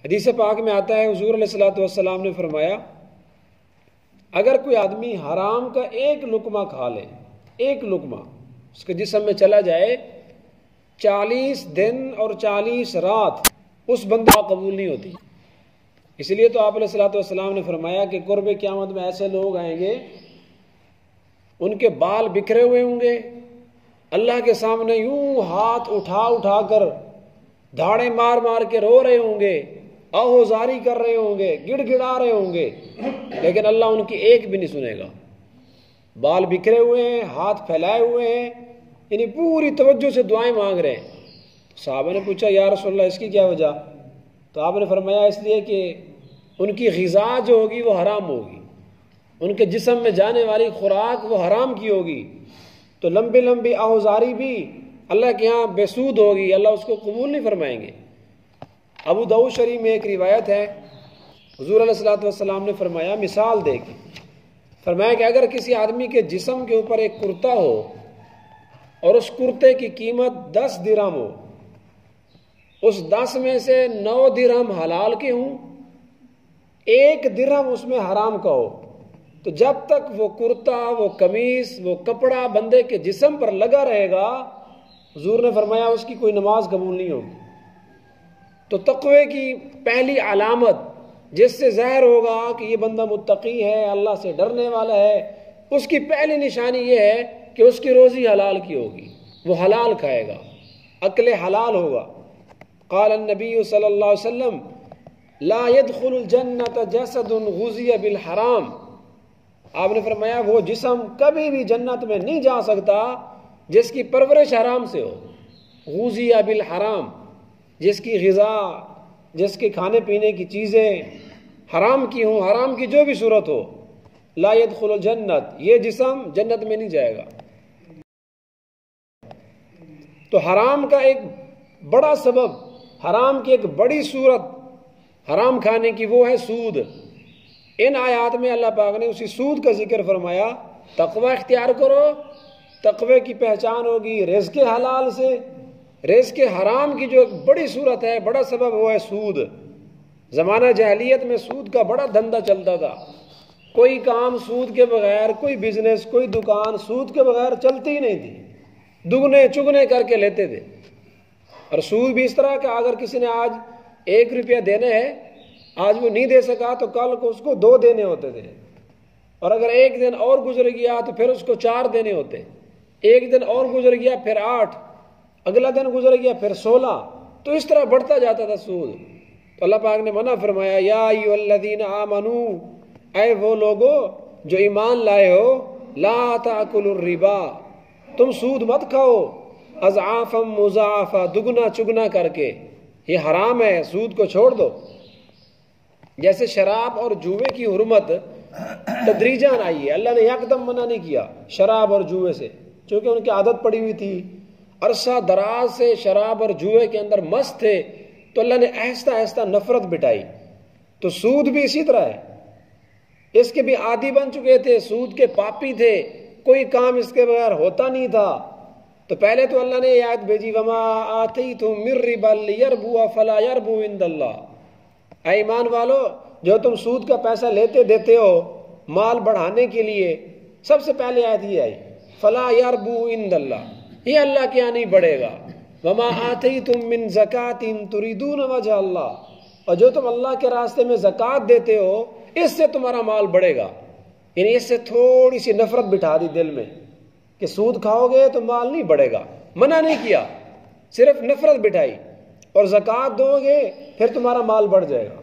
حدیث پاک میں آتا ہے حضور علیہ الصلوۃ والسلام نے فرمایا اگر کوئی آدمی حرام کا ایک لقمہ کھا لے، ایک لقمہ اس کے جسم میں چلا جائے، 40 دن اور 40 رات اس بندہ قبول نہیں ہوتی۔ اس لیے تو آپ علیہ الصلوۃ والسلام نے فرمایا کہ قرب قیامت میں ایسے لوگ آئیں گے ان کے بال بکھرے ہوئے ہوں گے، اللہ کے سامنے یوں ہاتھ اٹھا اٹھا کر دھاڑے مار مار کے رو رہے ہوں گے، آہوزاری کر رہے ہوں گے، گڑ گڑا رہے ہوں گے، لیکن اللہ ان کی ایک بھی نہیں سنے گا۔ بال بکھرے ہوئے ہیں، ہاتھ پھیلائے ہوئے ہیں، یعنی پوری توجہ سے دعائیں مانگ رہے ہیں۔ صحابہ نے پوچھا یا رسول اللہ اس کی کیا وجہ؟ تو آپ نے فرمایا اس لیے کہ ان کی غذا جو ہوگی وہ حرام ہوگی، ان کے جسم میں جانے والی خوراک وہ حرام کی ہوگی، تو لمبی لمبی آہوزاری بھی اللہ کے ہاں بے سود ہوگی، اللہ اس کو قبول نہیں فرمائیں گے۔ ابو داؤد شریف میں ایک روایت ہے، حضور علیہ الصلوۃ والسلام نے فرمایا مثال دے کے فرمایا کہ اگر کسی آدمی کے جسم کے اوپر ایک کرتا ہو اور اس کرتے کی قیمت 10 درہم ہو، اس 10 میں سے 9 درہم حلال کے ہوں، 1 درہم اس میں حرام کا ہو، تو جب تک وہ کرتا، وہ قمیص، وہ کپڑا بندے کے جسم پر لگا رہے گا، حضور نے فرمایا اس کی کوئی نماز قبول نہیں ہوگی۔ تو تقوی کی پہلی علامت جس سے ظاہر ہوگا کہ یہ بندہ متقی ہے، اللہ سے ڈرنے والا ہے، اس کی پہلی نشانی یہ ہے کہ اس کی روزی حلال کی ہوگی، وہ حلال کھائے گا، اکل حلال ہوگا۔ قال النبی صلی اللہ علیہ وسلم لا يدخل الجنت جسد غذی بالحرام، آپ نے فرمایا وہ جسم کبھی بھی جنت میں نہیں جا سکتا جس کی پرورش حرام سے ہو، غذی بالحرام، جس کی غذا، جس کے کھانے پینے کی چیزیں حرام کی ہوں، حرام کی جو بھی صورت ہو، لا يدخل الجنت، یہ جسم جنت میں نہیں جائے گا۔ تو حرام کا ایک بڑا سبب، حرام کی ایک بڑی صورت حرام کھانے کی وہ ہے سود۔ ان آیات میں اللہ پاک نے اسی سود کا ذکر فرمایا، تقوی اختیار کرو، تقوی کی پہچان ہوگی رزق حلال سے۔ رزق حرام کی جو ایک بڑی صورت ہے، بڑا سبب وہ ہے سود۔ زمانہ جاہلیت میں سود کا بڑا دھندا چلتا تھا، کوئی کام سود کے بغیر، کوئی بزنس، کوئی دکان سود کے بغیر چلتی ہی نہیں تھی، دگنے چگنے کر کے لیتے تھے۔ اور سود بھی اس طرح کہ اگر کسی نے آج 1 روپیہ دینے ہے، آج وہ نہیں دے سکا تو کل کو اس کو 2 دینے ہوتے تھے، اور اگر 1 دن اور گزر گیا تو پھر اس کو 4 دینے ہوتے، 1 دن اور گزر گیا پھر 8، اگلا دن گزر گیا پھر 16، تو اس طرح بڑھتا جاتا تھا سود۔ تو اللہ پاک نے منع فرمایا یا ایھا الذین آمنو، اے وہ لوگو جو ایمان لائے ہو، لا تاکلوا الربا، تم سود مت کھاؤ، اضعافا مضاعفا، دگنا چگنا کر کے، یہ حرام ہے، سود کو چھوڑ دو۔ جیسے شراب اور جوئے کی حرمت تدریجاً آئی ہے، اللہ نے یکدم منع نہیں کیا شراب اور جوئے سے، چونکہ ان کی عادت پڑی ہوئی تھی، عرصہ دراز سے شراب اور جوئے کے اندر مست تھے، تو اللہ نے آہستہ آہستہ نفرت بٹائی۔ تو سود بھی اسی طرح ہے، اس کے بھی عادی بن چکے تھے، سود کے پاپی تھے، کوئی کام اس کے بغیر ہوتا نہیں تھا۔ تو پہلے تو اللہ نے یہ آیت بھیجی وما آتیتم من ربا لیربو فلا یربو عند اللہ، اے ایمان والو جو تم سود کا پیسہ لیتے دیتے ہو مال بڑھانے کے لیے، سب سے پہلے آیت یہ آئی فلا یربو عند اللہ، یہ اللہ کے یہاں نہیں بڑھے گا۔ وما آتیتم من زکات تریدون وجہ اللہ، اور جو تم اللہ کے راستے میں زکوٰۃ دیتے ہو اس سے تمہارا مال بڑھے گا، یعنی اس سے تھوڑی سی نفرت بٹھا دی دل میں کہ سود کھاؤ گے تو مال نہیں بڑھے گا، منع نہیں کیا، صرف نفرت بٹھائی، اور زکوٰۃ دو گے پھر تمہارا مال بڑھ جائے گا۔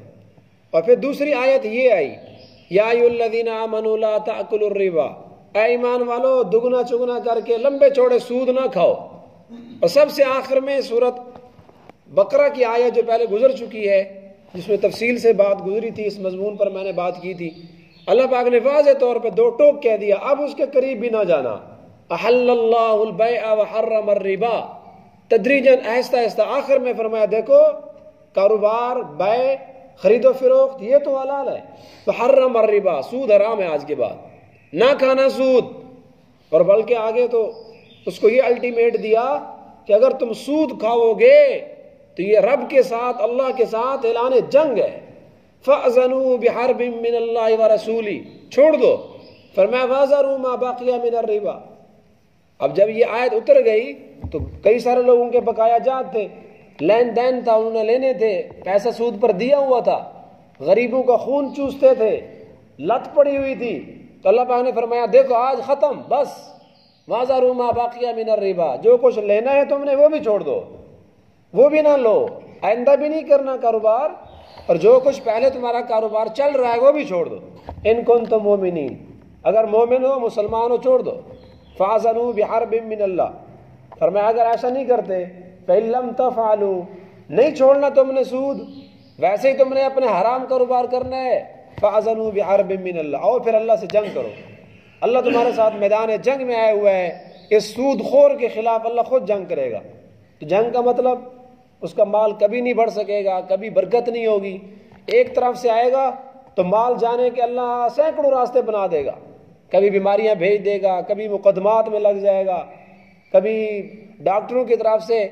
اور پھر دوسری آیت یہ آئی یا ایھا الذین آمنوا لا تأکلوا الربا، اے ایمان والو دگنا چگنا کر کے لمبے چوڑے سود نہ کھاؤ۔ اور سب سے آخر میں سورت بقرہ کی آیت جو پہلے گزر چکی ہے، جس میں تفصیل سے بات گزری تھی، اس مضمون پر میں نے بات کی تھی، اللہ پاک نے واضح طور پہ 2 ٹوک کہہ دیا، اب اس کے قریب بھی نہ جانا۔ احل اللہ البیع وحرم الربا، تدریجاً آہستہ آہستہ آخر میں فرمایا دیکھو کاروبار، بیع، خرید و فروخت یہ تو حلال ہے، وحرم الربا، سود حرام ہے آج کے بعد، نہ کھانا سود۔ اور بلکہ آگے تو اس کو یہ الٹیمیٹ دیا کہ اگر تم سود کھاؤ گے تو یہ رب کے ساتھ، اللہ کے ساتھ اعلان جنگ ہے. فَأْذَنُوا بِحَرْبٍ مِّنَ اللَّهِ وَرَسُولِهِ، چھوڑ دو. فرمایا وَذَرُوا مَا بَقِيَ مِنَ الرِّبَا. اب جب یہ آیت اتر گئی تو کئی سارے لوگوں کے بقایا جات تھے، لین دین تھا، انہوں نے لینے تھے، پیسہ سود پر دیا ہوا تھا، غریبوں کا خون چوستے تھے، لت پڑی ہوئی تھی. تو اللہ پاک نے فرمایا دیکھو آج ختم، بس. وَذَرُوا مَا بَقِيَ مِنَ الرِّبَا، جو کچھ لینا ہے تم نے وہ بھی چھوڑ دو، وہ بھی نہ لو، آئندہ بھی نہیں کرنا کاروبار، اور جو کچھ پہلے تمہارا کاروبار چل رہا ہے وہ بھی چھوڑ دو. ان کنتم مومنین، اگر مومن ہو، مسلمان ہو، چھوڑ دو. فَأْذَنُوا بِحَرْبٍ مِّنَ اللَّهِ، فرمایا اگر ایسا نہیں کرتے، فَإِن لَّمْ تَفْعَلُوا، نہیں چھوڑنا تم نے سود، ویسے ہی تم نے اپنے حرام کاروبار کرنا ہے، فَأْذَنُوا بِحَرْبٍ مِّنَ اللَّهِ، اور پھر اللہ سے جنگ کرو. اللہ تمہارے ساتھ میدان جنگ میں آئے ہوا ہے، اس سود خور کے خلاف اللہ خود جنگ کرے گا. تو جنگ کا مطلب اس کا مال کبھی نہیں بڑھ سکے گا، کبھی برکت نہیں ہوگی. ایک طرف سے آئے گا تو مال جانے کے اللہ سینکڑوں راستے بنا دے گا، کبھی بیماریاں بھیج دے گا، کبھی مقدمات میں لگ جائے گا، کبھی ڈاکٹروں کی طرف سے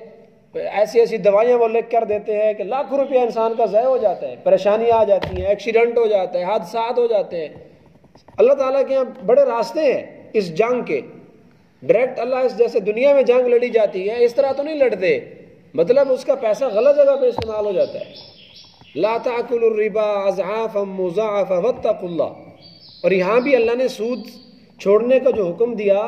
ایسی ایسی دوائیاں وہ لکھ کر دیتے ہیں کہ لاکھوں روپیہ انسان کا ضائع ہو جاتا ہے، پریشانیاں آ جاتی ہیں، ایکسیڈنٹ ہو جاتے ہیں، حادثات ہو جاتے ہیں. اللہ تعالیٰ کے یہاں بڑے راستے ہیں اس جنگ کے. ڈائریکٹ اللہ اس جیسے دنیا میں جنگ لڑی جاتی ہے اس طرح تو نہیں لڑتے، مطلب اس کا پیسہ غلط جگہ پہ استعمال ہو جاتا ہے. لا تأکلوا الربا اضعافا مضاعفا واتقوا اللہ. اور یہاں بھی اللہ نے سود چھوڑنے کا جو حکم دیا،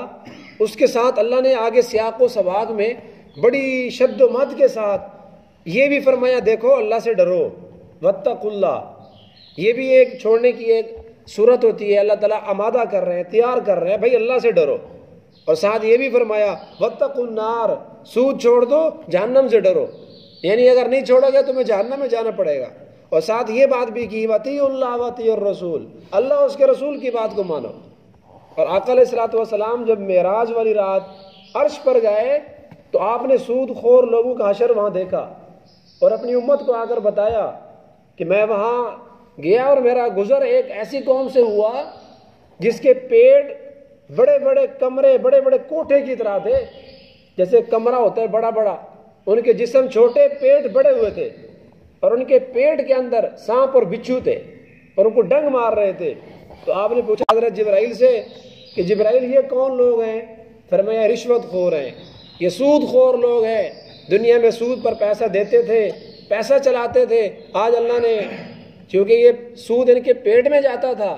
اس کے ساتھ اللہ نے آگے سیاق و سباق میں بڑی شد و مد کے ساتھ یہ بھی فرمایا دیکھو اللہ سے ڈرو، واتقوا اللہ. یہ بھی ایک چھوڑنے کی ایک صورت ہوتی ہے، اللہ تعالیٰ آمادہ کر رہے ہیں، تیار کر رہے ہیں، بھائی اللہ سے ڈرو. اور ساتھ یہ بھی فرمایا واتقوا النار، سود چھوڑ دو، جہنم سے ڈرو، یعنی اگر نہیں چھوڑو گے تمہیں جہنم میں جانا پڑے گا. اور ساتھ یہ بات بھی کی وَأَطِیعُوا اللَّهَ وَأَطِیعُوا الرَّسُولَ، اللہ اس کے رسول کی بات کو مانو. اور آقا علیہ الصلوۃ والسلام جب معراج والی رات عرش پر گئے تو آپ نے سود خور لوگوں کا حشر وہاں دیکھا اور اپنی امت کو آ کر بتایا کہ میں وہاں گیا اور میرا گزر ایک ایسی قوم سے ہوا جس کے پیٹ بڑے بڑے کمرے، بڑے بڑے کوٹھے کی طرح تھے. جیسے کمرہ ہوتا ہے بڑا بڑا، ان کے جسم چھوٹے، پیٹ بڑے ہوئے تھے، اور ان کے پیٹ کے اندر سانپ اور بچھو تھے اور ان کو ڈنگ مار رہے تھے. تو آپ نے پوچھا حضرت جبرائیل سے کہ جبرائیل یہ کون لوگ ہیں؟ فرمایا رشوت خور ہیں، یہ سود خور لوگ ہیں، دنیا میں سود پر پیسہ دیتے تھے، پیسہ چلاتے تھے. آج اللہ نے چونکہ یہ سود ان کے پیٹ میں جاتا تھا،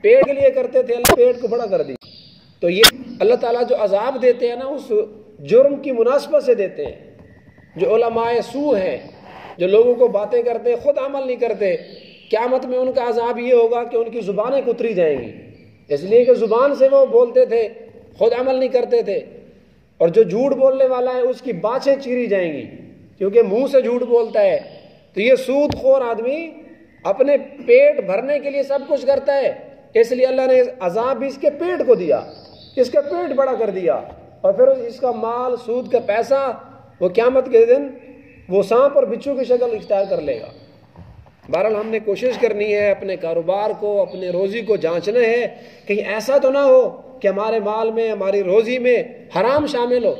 پیٹ کے لیے کرتے تھے، اللہ پیٹ کو بڑا کر دی. تو یہ اللہ تعالیٰ جو عذاب دیتے ہیں نا اس جرم کی مناسبت سے دیتے ہیں. جو علماء سو ہیں، جو لوگوں کو باتیں کرتے ہیں خود عمل نہیں کرتے، قیامت میں ان کا عذاب یہ ہوگا کہ ان کی زبانیں کتری جائیں گی، اس لیے کہ زبان سے وہ بولتے تھے، خود عمل نہیں کرتے تھے. اور جو جھوٹ بولنے والا ہے اس کی باتیں چیری جائیں گی کیونکہ منہ سے جھوٹ بولتا ہے. تو یہ سود خور آدمی اپنے پیٹ بھرنے کے لیے سب کچھ کرتا ہے، اس لیے اللہ نے عذاب بھی اس کے پیٹ کو دیا، اس کا پیٹ بڑا کر دیا. اور پھر اس کا مال، سود کا پیسہ وہ قیامت کے دن وہ سانپ اور بچھو کی شکل اختیار کر لے گا. بہرحال ہم نے کوشش کرنی ہے اپنے کاروبار کو، اپنے روزی کو جانچنا ہے، کہیں ایسا تو نہ ہو کہ ہمارے مال میں، ہماری روزی میں حرام شامل ہو.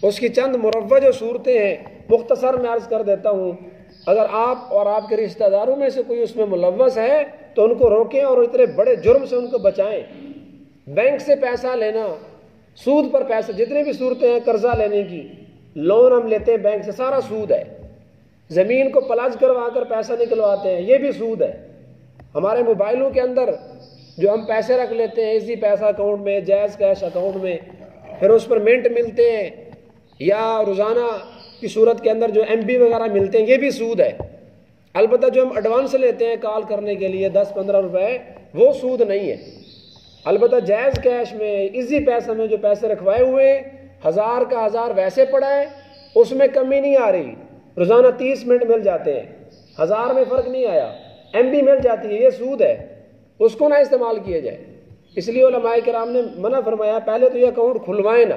اس کی چند مروج صورتیں ہیں، مختصر میں عرض کر دیتا ہوں. اگر آپ اور آپ کے رشتہ داروں میں سے کوئی اس میں ملوث ہے تو ان کو روکیں اور اتنے بڑے جرم سے ان کو بچائیں. بینک سے پیسہ لینا، سود پر پیسہ، جتنے بھی صورتیں ہیں قرضہ لینے کی، لون ہم لیتے ہیں بینک سے، سارا سود ہے. زمین کو پلاج کروا کر پیسہ نکلواتے ہیں، یہ بھی سود ہے. ہمارے موبائلوں کے اندر جو ہم پیسے رکھ لیتے ہیں ایزی پیسہ اکاؤنٹ میں، جائز کیش اکاؤنٹ میں، پھر اس پر منٹ ملتے ہیں یا روزانہ کی صورت کے اندر جو ایم بی وغیرہ ملتے ہیں، یہ بھی سود ہے. البتہ جو ہم ایڈوانس لیتے ہیں کال کرنے کے لیے 10-15 روپے، وہ سود نہیں ہے. البتہ جائز کیش میں، ایزی پیسہ میں جو پیسے رکھوائے ہوئے 1000 کا 1000 ویسے پڑا ہے، اس میں کمی نہیں آ رہی، روزانہ 30 منٹ مل جاتے ہیں، 1000 میں فرق نہیں آیا، ایم بی مل جاتی ہے، یہ سود ہے، اس کو نہ استعمال کیا جائے. اس لیے علماء کرام نے منع فرمایا پہلے تو یہ اکاؤنٹ کھلوائیں نہ،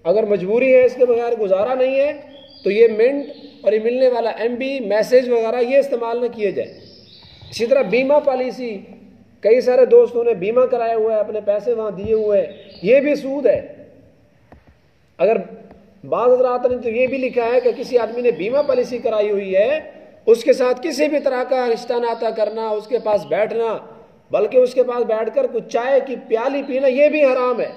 اگر مجبوری ہے اس کے بغیر گزارا نہیں ہے تو یہ منٹ اور یہ ملنے والا ایم بی میسیج وغیرہ یہ استعمال نہ کیے جائے. اسی طرح بیمہ پالیسی، کئی سارے دوستوں نے بیمہ کرایا ہوا ہے، اپنے پیسے وہاں دیے ہوئے ہیں، یہ بھی سود ہے. اگر بعض حضرات نے تو یہ بھی لکھا ہے کہ کسی آدمی نے بیمہ پالیسی کرائی ہوئی ہے، اس کے ساتھ کسی بھی طرح کا رشتہ ناتا کرنا، اس کے پاس بیٹھنا، بلکہ اس کے پاس بیٹھ کر کچھ چائے کی پیالی پینا، یہ بھی حرام ہے۔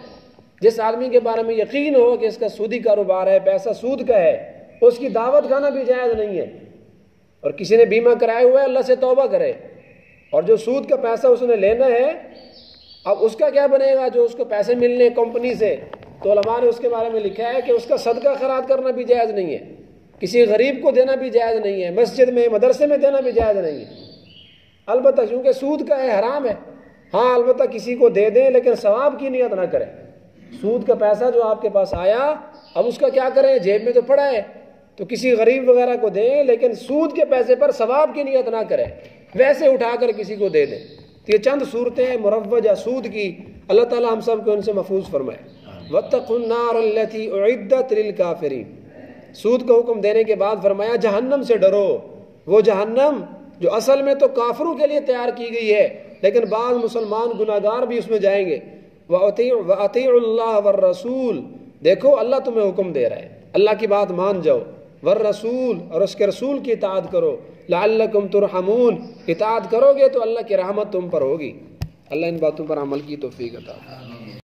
جس آدمی کے بارے میں یقین ہو کہ اس کا سودی کاروبار ہے، پیسہ سود کا ہے، اس کی دعوت کھانا بھی جائز نہیں ہے۔ اور کسی نے بیمہ کرایا ہوا ہے، اللہ سے توبہ کرے، اور جو سود کا پیسہ اس نے لینا ہے، اب اس کا کیا بنے گا جو اس کو پیسے ملنے کمپنی سے؟ تو علماء نے اس کے بارے میں لکھا ہے کہ اس کا صدقہ خیرات کرنا بھی جائز نہیں ہے، کسی غریب کو دینا بھی جائز نہیں ہے، مسجد میں مدرسے میں دینا بھی جائز نہیں ہے، البتہ چونکہ سود کا ہے، حرام ہے۔ ہاں البتہ کسی کو دے دیں لیکن ثواب کی نیت نہ کریں۔ سود کا پیسہ جو آپ کے پاس آیا، اب اس کا کیا کریں؟ جیب میں تو پڑا ہے، تو کسی غریب وغیرہ کو دیں، لیکن سود کے پیسے پر ثواب کی نیت نہ کریں، ویسے اٹھا کر کسی کو دے دیں۔ یہ چند صورتیں مروجہ سود کی، اللہ تعالی ہم سب کو ان سے محفوظ فرمائے۔ وَاتَّقُوا النَّارَ الَّتِي أُعِدَّتْ لِلْكَافِرِينَ، سود کا حکم دینے کے بعد فرمایا جہنم سے ڈرو، وہ جہنم جو اصل میں تو کافروں کے لیے تیار کی گئی ہے، لیکن بعض مسلمان گناہگار بھی اس میں جائیں گے۔ وَأَطِيعُوا اللَّهَ وَالرَّسُولَ، دیکھو اللہ تمہیں حکم دے رہا ہے، اللہ کی بات مان جاؤ، والرسول، اور اس کے رسول کی اطاعت کرو، لعلکم ترحمون، اطاعت کرو گے تو اللہ کی رحمت تم پر ہوگی۔ اللہ ان باتوں پر عمل کی توفیق عطا فرمائے۔